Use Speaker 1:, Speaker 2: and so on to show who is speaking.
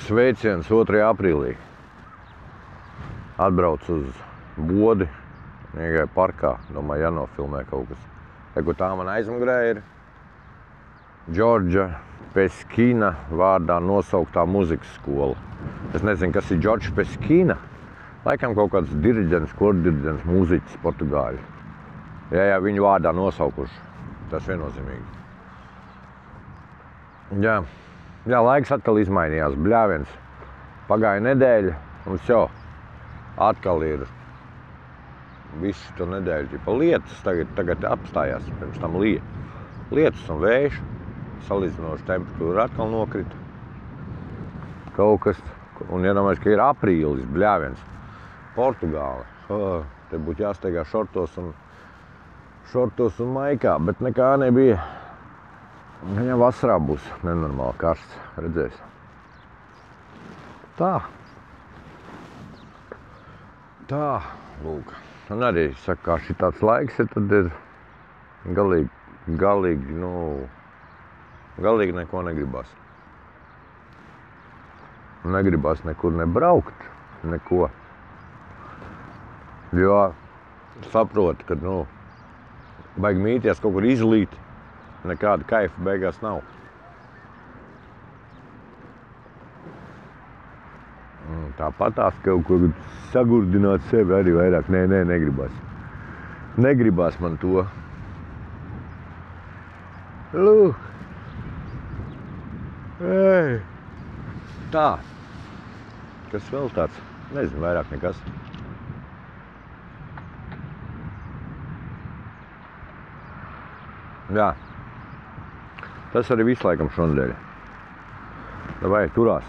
Speaker 1: Sveiciens 2. aprīlī. Atbraucu uz Bodi, iegāju parkā, domāju, jānofilmē kaut kas. Kur tā man aizmugurē ir Džordža Peskina vārdā nosauktā muzikas skola. Es nezinu, kas ir Džordžs Peskina. Laikam kaut kāds diriģents, kordiriģents, mūziķis Portugāļi. Jā, viņu vārdā nosaukuši. Tas viennozīmīgi. Jā, laiks atkal izmainījās. Bļāviens. Pagāja nedēļa un jau. Atkal ir visu to nedēļu. Lietus tagad apstājās, pirms tam lija. Lietus un vējš. Salīdzinoši temperatūra atkal nokrita. Kaut kas. Un iedomājies, ka ir aprīlis, bļāviens. Portugāle. Te būtu jāsteigā šortos un maikā, bet nekā nebija. Viņam vasarā būs nenormāli karsts, redzēs. Tā, lūk. Un arī, saka, kā šitāds laiks ir, tad ir galīgi neko negribas. Negribas nekur nebraukt, neko. Jo saproti, ka, baigi mīties kaut kur izlīt, nekāda kaifa beigās nav. Tāpatās kaut ko sagurdināt sevi arī vairāk. Nē, negribas. Negribas man to. Lūk. Ei. Tā. Kas vēl tāds? Nezinu, vairāk nekas. Jā. Tas arī visu laikam šonadēļ. Vai turās.